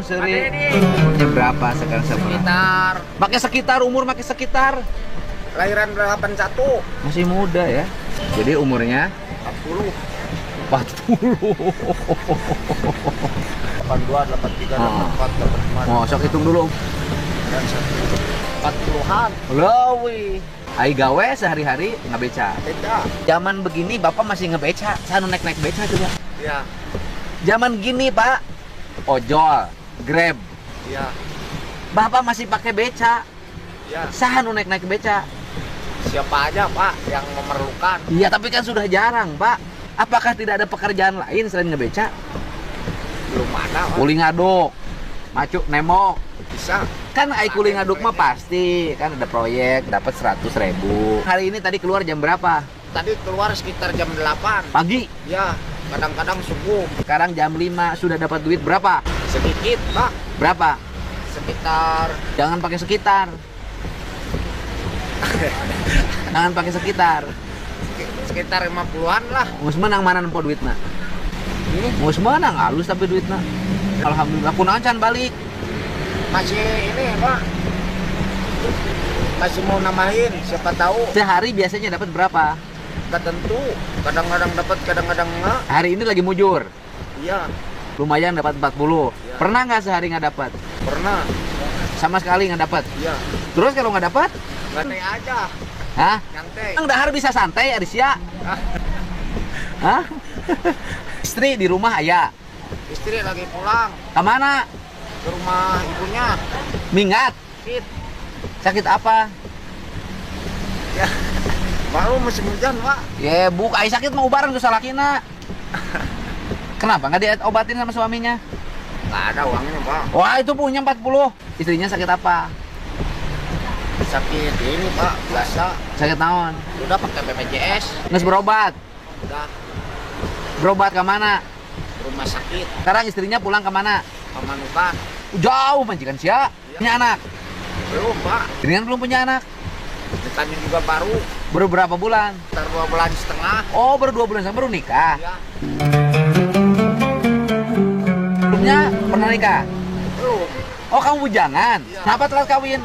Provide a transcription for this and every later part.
seri. Ada ini. Umurnya berapa sekarang sama? Sekitar Pakai sekitar umur, pakai sekitar. lahiran 81. Masih muda ya. Jadi umurnya 40. 40. 82, 83, 84, 85. Mau sok hitung dulu. Dan 40-an. Lawi. Ai gawe sehari-hari ngebeca. Beda. Zaman begini Bapak masih ngebeca. Sanu naik-naik beca coba. Iya. Zaman gini Pak, ojol, Grab. Iya. Bapak masih pakai beca. Iya. Sanu naik-naik beca. Siapa aja, Pak, yang memerlukan? Iya, tapi kan sudah jarang, Pak. Apakah tidak ada pekerjaan lain selain ngebeca? Belum ada, Pak. Kuli ngaduk, macuk nemo. Bisa. Kan ai kuli ngaduk mah pasti kan ada proyek dapat 100.000. Hari ini tadi keluar jam berapa? Tadi keluar sekitar jam 8. Pagi. Ya, kadang-kadang subuh. Sekarang jam 5 sudah dapat duit berapa? Sedikit, Pak. Berapa? Sekitar Jangan pakai sekitar. Jangan pakai sekitar. sekitar 50-an lah. Mus menang mana nempo duitna? Mus menang halus tapi duitna. Alhamdulillah kunaon can balik. Masih ini, Pak. Masih mau nambahin, siapa tahu. Sehari biasanya dapat berapa? Nggak tentu. Kadang-kadang dapat, kadang-kadang enggak. Hari ini lagi mujur. Iya, Lumayan dapat 40. Iya. Pernah nggak sehari nggak dapat? pernah. Sama sekali nggak dapat. Iya. Terus kalau nggak dapat? Nyantai aja. Hah? Nyantai. Emang dahar bisa santai Arisya? Hah? Istri di rumah ayah. Istri lagi pulang Kemana? ke rumah ibunya. Minggat. Fit. Sakit apa? Ya. Baru musim hujan, Pak. Ya buk, ai sakit mau ubaran tuh salakina. Kenapa nggak diobatin sama suaminya? Nggak ada uangnya, Pak. Wah itu punya 40. Istrinya sakit apa? Sakit ini, Pak, biasa. Sakit naon? Udah pakai BPJS. Nges berobat. Udah Berobat ke mana? rumah sakit. Sekarang istrinya pulang ke mana? Pamanukan. Jauh majikan sia. Punya anak? Belum, Pak. Istrinya belum punya anak. Ditanya juga baru. Baru berapa bulan? Sekitar 2 bulan setengah. Oh baru 2 bulan sama baru nikah. Ya, Sebelumnya pernah nikah? belum. Oh kamu bujangan? Iya. Kenapa telat kawin?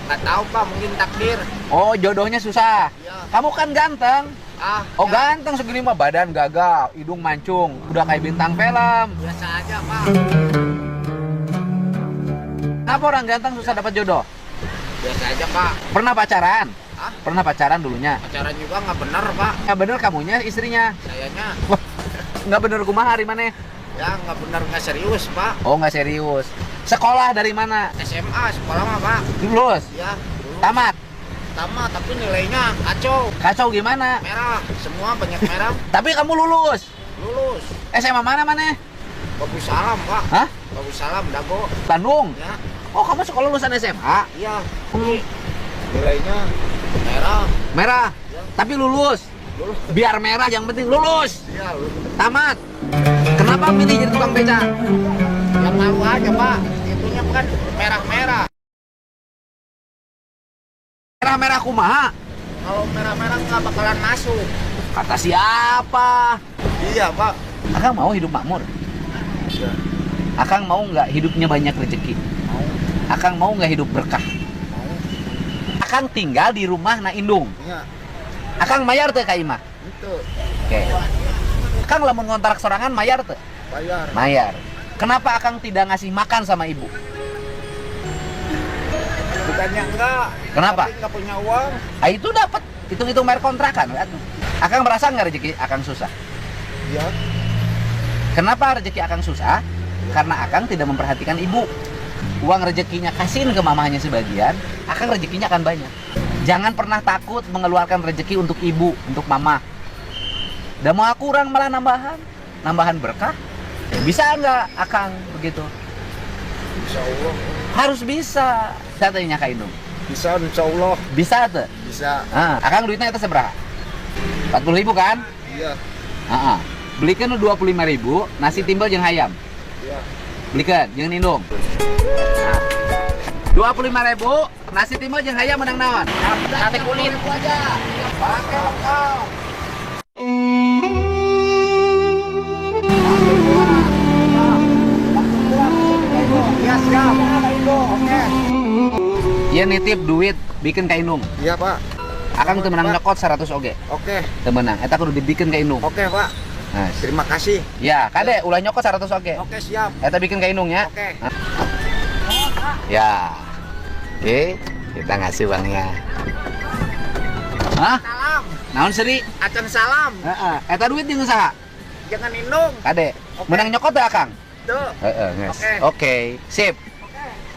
Nggak tahu, Pak, mungkin takdir. Oh jodohnya susah. Iya. Kamu kan ganteng. Oh ya, ganteng segini mah badan gagah, hidung mancung, udah kayak bintang film. biasa aja, Pak. Kenapa orang ganteng susah dapat jodoh? Biasa aja, Pak. Pernah pacaran? Ah, Pernah pacaran dulunya? pacaran juga nggak bener, Pak. Nggak bener kamunya istrinya? Sayanya Wah, nggak bener kumaha hari mana? ya nggak bener, nggak serius, Pak. Oh nggak serius. Sekolah dari mana? SMA sekolah mah, Pak. Lulus? Ya, dulu Tamat? pertama, tapi nilainya kacau. Kacau gimana? Merah, semua banyak merah. Tapi kamu lulus? Lulus. SMA mana mana? Bagus salam, Pak. Hah? Bagus salam, Dago. Bandung? Ya, Oh kamu sekolah lulusan SMA? iya. Tapi nilainya merah. Merah? Ya, Tapi lulus? lulus. Biar merah yang penting lulus? Iya, lulus. Tamat? Kenapa milih jadi tukang beca? Yang malu aja, Pak. Itunya kan merah-merah. Merah-merah kumaha? Kalau merah-merah nggak bakalan masuk. Kata siapa? Iya, Pak. Akang mau hidup makmur? Iya. Akang mau nggak hidupnya banyak rezeki? Mau. Akang mau nggak hidup berkah? Mau. Akang tinggal di rumah na indung. Iya. Akang mayar teh ka imah? Itu. Oke. Akang lamun ngontrak sorangan mayar teh? Bayar. Mayar. Kenapa akang tidak ngasih makan sama ibu? Bukannya enggak. Kenapa? Tapi nggak punya uang. Ah itu dapat hitung-hitung bayar kontrakan atuh. Akang merasa nggak rezeki akang susah? Iya. Kenapa rezeki akang susah? Karena akang tidak memperhatikan ibu. Uang rezekinya kasihin ke mamahnya sebagian, akang rezekinya akan banyak. Jangan pernah takut mengeluarkan rezeki untuk ibu, untuk mama. Dan mau kurang malah nambahan berkah. Ya, bisa nggak akang begitu? Insya Allah. Harus bisa. Saya tanya Kak Indung. Bisa, insya Allah. Bisa tuh. Bisa. Akang duitnya itu seberapa? 40.000 kan? Iya. Belikan 25.000 nasi timbal jeung hayam. Iya. Belikan jeung Indung. 25.000 nasi timbal jeung hayam menang naon? Sate kulit aja. Pakai lokal. Iya nitip duit bikin ka Inung. Iya Pak. Akang teu menang Pak. nyokot 100 oge. Oke. Teu menang. Eta kudu dibikin ka Inung. Oke Pak. Nah, Terima kasih. ya, kade ulah nyokot 100 oge. Oke siap. Eta bikin ka Inung ya. Oke. Ya. Oke, kita ngasih uangnya. Hah? Salam. Naon seri? Acan salam. Heeh. Eta duit jeung saha? Jangan indung. Kade. Oke. Menang nyokot teh Akang? Tuh. Heeh, geus. Oke. Oke, sip.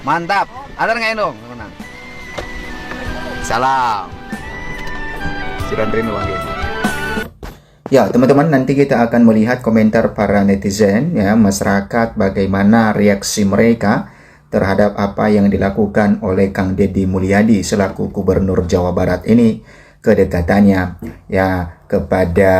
Mantap. Ada nggak Inung? Menang. Salam. Si Randrin uang gitu. Ya, teman-teman, nanti kita akan melihat komentar para netizen, ya, masyarakat, bagaimana reaksi mereka terhadap apa yang dilakukan oleh Kang Deddy Mulyadi selaku Gubernur Jawa Barat ini, kedekatannya ya kepada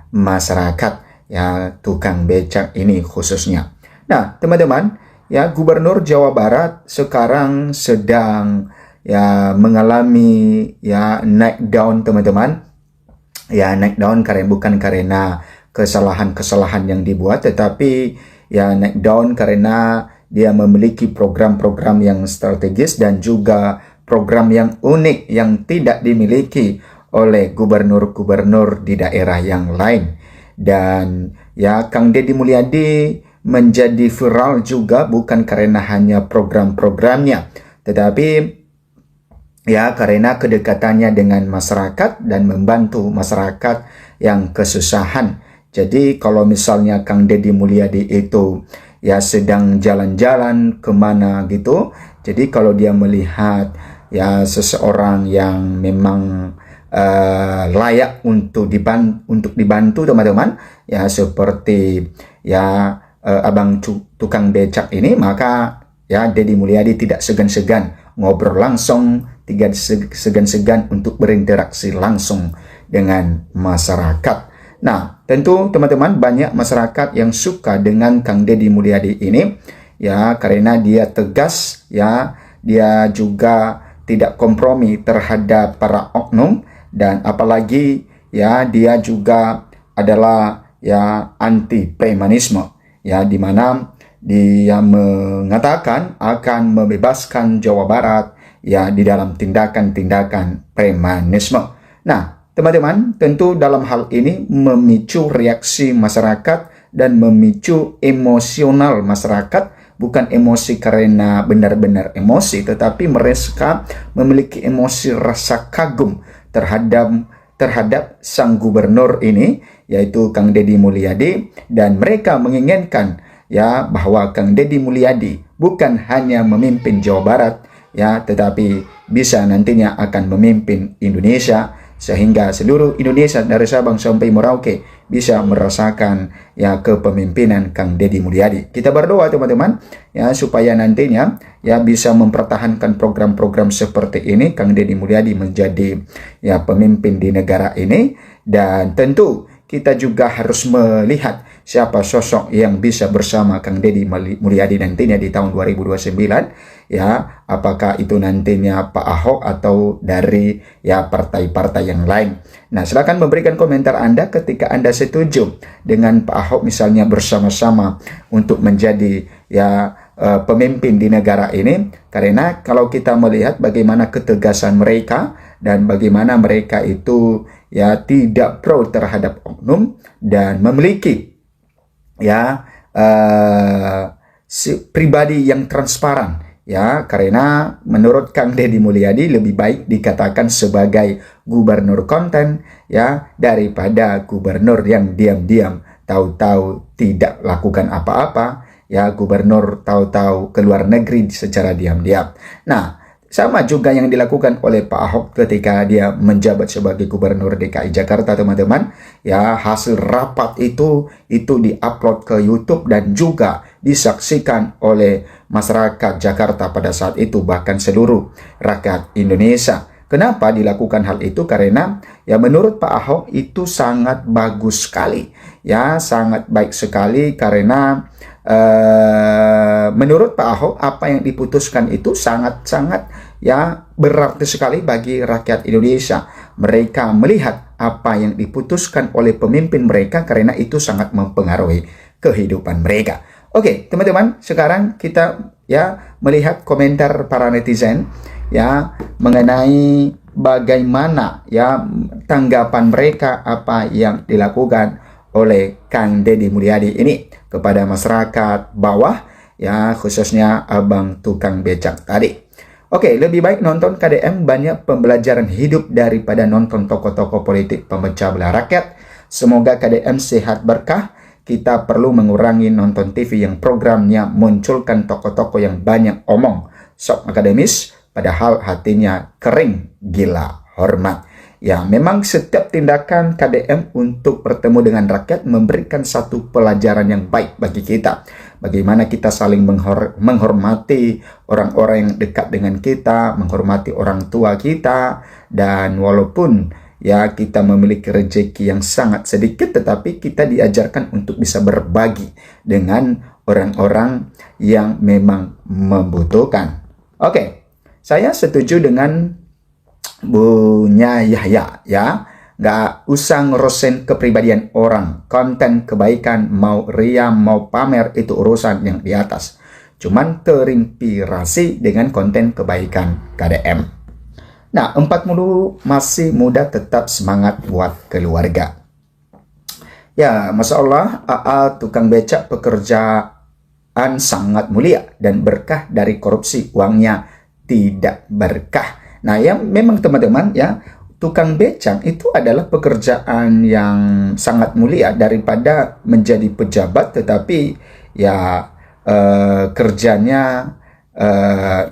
masyarakat, ya, tukang becak ini khususnya. Nah, teman-teman, ya, Gubernur Jawa Barat sekarang sedang ya mengalami ya naik down, teman-teman. Ya, naik down bukan karena kesalahan-kesalahan yang dibuat, tetapi ya naik down karena dia memiliki program-program yang strategis dan juga program yang unik yang tidak dimiliki oleh gubernur-gubernur di daerah yang lain. Dan ya, Kang Deddy Mulyadi menjadi viral juga bukan karena hanya program-programnya, tetapi ya karena kedekatannya dengan masyarakat dan membantu masyarakat yang kesusahan. Jadi kalau misalnya Kang Deddy Mulyadi itu ya sedang jalan-jalan kemana gitu, jadi kalau dia melihat ya seseorang yang memang layak untuk dibantu teman-teman, ya seperti ya abang tukang becak ini, maka ya Deddy Mulyadi tidak segan-segan ngobrol langsung, tidak segan-segan untuk berinteraksi langsung dengan masyarakat. Nah, tentu teman-teman banyak masyarakat yang suka dengan Kang Deddy Mulyadi ini, ya karena dia tegas, ya dia juga tidak kompromi terhadap para oknum, dan apalagi ya dia juga adalah ya anti premanisme, ya di mana dia mengatakan akan membebaskan Jawa Barat ya di dalam tindakan-tindakan premanisme. Nah, teman-teman, tentu dalam hal ini memicu reaksi masyarakat dan memicu emosional masyarakat, bukan emosi karena benar-benar emosi, tetapi mereka memiliki emosi rasa kagum terhadap sang gubernur ini, yaitu Kang Deddy Mulyadi, dan mereka menginginkan ya bahwa Kang Deddy Mulyadi bukan hanya memimpin Jawa Barat, ya tetapi bisa nantinya akan memimpin Indonesia, sehingga seluruh Indonesia dari Sabang sampai Merauke bisa merasakan ya kepemimpinan Kang Deddy Mulyadi. Kita berdoa teman-teman ya supaya nantinya ya bisa mempertahankan program-program seperti ini, Kang Deddy Mulyadi menjadi ya pemimpin di negara ini. Dan tentu kita juga harus melihat siapa sosok yang bisa bersama Kang Deddy Mulyadi nantinya di tahun 2029, ya apakah itu nantinya Pak Ahok atau dari ya partai-partai yang lain. Nah, silakan memberikan komentar Anda ketika Anda setuju dengan Pak Ahok misalnya bersama-sama untuk menjadi ya pemimpin di negara ini, karena kalau kita melihat bagaimana ketegasan mereka dan bagaimana mereka itu ya tidak pro terhadap oknum dan memiliki ya pribadi yang transparan, ya karena menurut Kang Deddy Mulyadi lebih baik dikatakan sebagai gubernur konten ya daripada gubernur yang diam-diam tahu-tahu tidak lakukan apa-apa, ya gubernur tahu-tahu keluar negeri secara diam-diam. Nah, sama juga yang dilakukan oleh Pak Ahok ketika dia menjabat sebagai Gubernur DKI Jakarta, teman-teman. Ya, hasil rapat itu diupload ke YouTube dan juga disaksikan oleh masyarakat Jakarta pada saat itu, bahkan seluruh rakyat Indonesia. Kenapa dilakukan hal itu? Karena ya menurut Pak Ahok itu sangat bagus sekali. Ya, sangat baik sekali karena menurut Pak Ahok apa yang diputuskan itu sangat-sangat ya berarti sekali bagi rakyat Indonesia. Mereka melihat apa yang diputuskan oleh pemimpin mereka karena itu sangat mempengaruhi kehidupan mereka. Oke, teman-teman, sekarang kita ya melihat komentar para netizen ya mengenai bagaimana ya tanggapan mereka apa yang dilakukan oleh Kang Deddy Mulyadi ini kepada masyarakat bawah, ya khususnya abang tukang becak tadi. Oke, lebih baik nonton KDM, banyak pembelajaran hidup daripada nonton tokoh-tokoh politik pemecah belah rakyat. Semoga KDM sehat berkah. Kita perlu mengurangi nonton TV yang programnya munculkan tokoh-tokoh yang banyak omong, sok akademis, padahal hatinya kering, gila hormat. Ya, memang setiap tindakan KDM untuk bertemu dengan rakyat memberikan satu pelajaran yang baik bagi kita. Bagaimana kita saling menghormati orang-orang yang dekat dengan kita, menghormati orang tua kita, dan walaupun ya kita memiliki rezeki yang sangat sedikit, tetapi kita diajarkan untuk bisa berbagi dengan orang-orang yang memang membutuhkan. Oke, saya setuju dengan Bunya Yahya, ya. Nggak usah ngerosen kepribadian orang. Konten kebaikan, mau ria, mau pamer, itu urusan yang di atas. Cuman terinspirasi dengan konten kebaikan KDM. Nah, 40 masih muda, tetap semangat buat keluarga. Ya, Masya Allah, AA tukang becak pekerjaan sangat mulia dan berkah dari korupsi, uangnya tidak berkah. Nah, ya memang teman-teman ya, tukang becak itu adalah pekerjaan yang sangat mulia daripada menjadi pejabat, tetapi ya kerjanya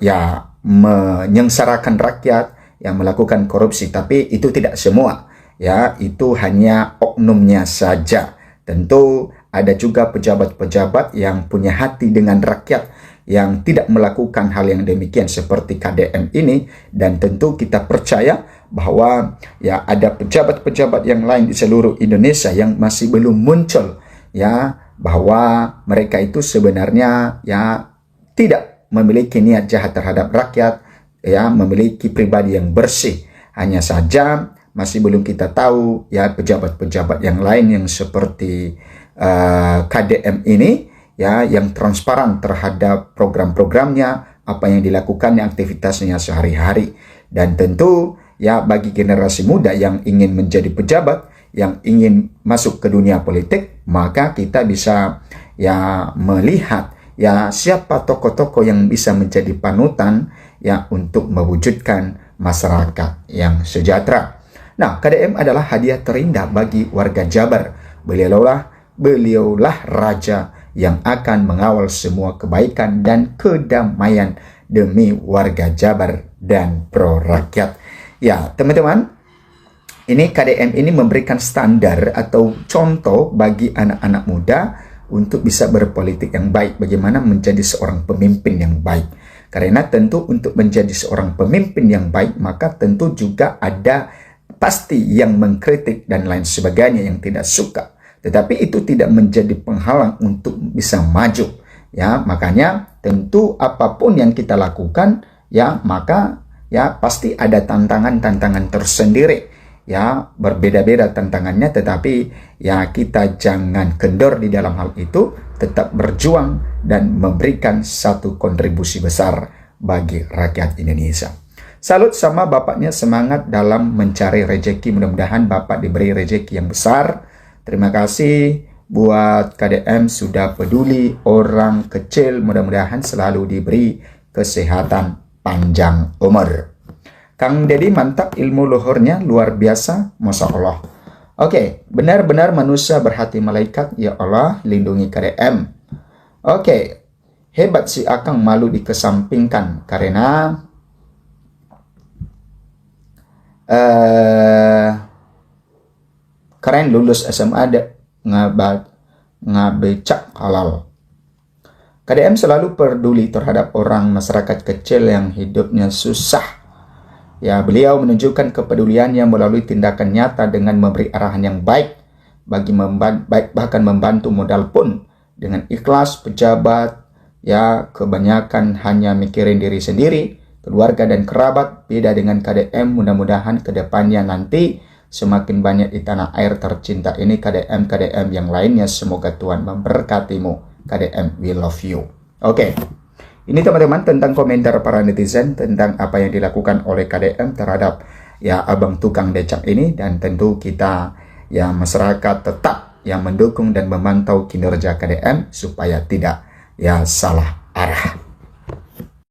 ya menyengsarakan rakyat, yang melakukan korupsi. Tapi itu tidak semua, ya itu hanya oknumnya saja. Tentu ada juga pejabat-pejabat yang punya hati dengan rakyat, yang tidak melakukan hal yang demikian seperti KDM ini. Dan tentu kita percaya bahwa ya ada pejabat-pejabat yang lain di seluruh Indonesia yang masih belum muncul, ya bahwa mereka itu sebenarnya ya tidak memiliki niat jahat terhadap rakyat, ya memiliki pribadi yang bersih. Hanya saja masih belum kita tahu ya pejabat-pejabat yang lain yang seperti KDM ini, ya yang transparan terhadap program-programnya, apa yang dilakukannya, aktivitasnya sehari-hari. Dan tentu ya bagi generasi muda yang ingin menjadi pejabat, yang ingin masuk ke dunia politik, maka kita bisa ya melihat ya siapa tokoh-tokoh yang bisa menjadi panutan ya untuk mewujudkan masyarakat yang sejahtera. Nah, KDM adalah hadiah terindah bagi warga Jabar. Beliaulah raja yang akan mengawal semua kebaikan dan kedamaian demi warga Jabar dan pro rakyat. Ya, teman-teman, ini KDM ini memberikan standar atau contoh bagi anak-anak muda untuk bisa berpolitik yang baik, bagaimana menjadi seorang pemimpin yang baik. Karena tentu untuk menjadi seorang pemimpin yang baik, maka tentu juga ada pasti yang mengkritik dan lain sebagainya yang tidak suka. Tetapi itu tidak menjadi penghalang untuk bisa maju. Ya, makanya tentu apapun yang kita lakukan, ya maka ya pasti ada tantangan-tantangan tersendiri. Ya, berbeda-beda tantangannya, tetapi ya kita jangan kendor di dalam hal itu, tetap berjuang dan memberikan satu kontribusi besar bagi rakyat Indonesia. Salut sama bapaknya, semangat dalam mencari rejeki. Mudah-mudahan bapak diberi rejeki yang besar. Terima kasih buat KDM sudah peduli orang kecil. Mudah-mudahan selalu diberi kesehatan panjang umur. Kang Deddy mantap, ilmu luhurnya luar biasa, Masya Allah. Oke, benar-benar manusia berhati malaikat. Ya Allah, lindungi KDM. Oke, hebat si Akang, malu dikesampingkan karena keren lulus SMA ada ngabecak halal. KDM selalu peduli terhadap orang masyarakat kecil yang hidupnya susah. Ya, beliau menunjukkan kepeduliannya melalui tindakan nyata dengan memberi arahan yang baik, bahkan membantu modal pun dengan ikhlas. Pejabat ya kebanyakan hanya mikirin diri sendiri, keluarga dan kerabat. Beda dengan KDM, mudah-mudahan kedepannya nanti semakin banyak di tanah air tercinta ini KDM yang lainnya. Semoga Tuhan memberkatimu KDM, we love you. Oke, Ini teman-teman tentang komentar para netizen tentang apa yang dilakukan oleh KDM terhadap ya abang tukang becak ini, dan tentu kita ya masyarakat tetap yang mendukung dan memantau kinerja KDM supaya tidak ya salah arah.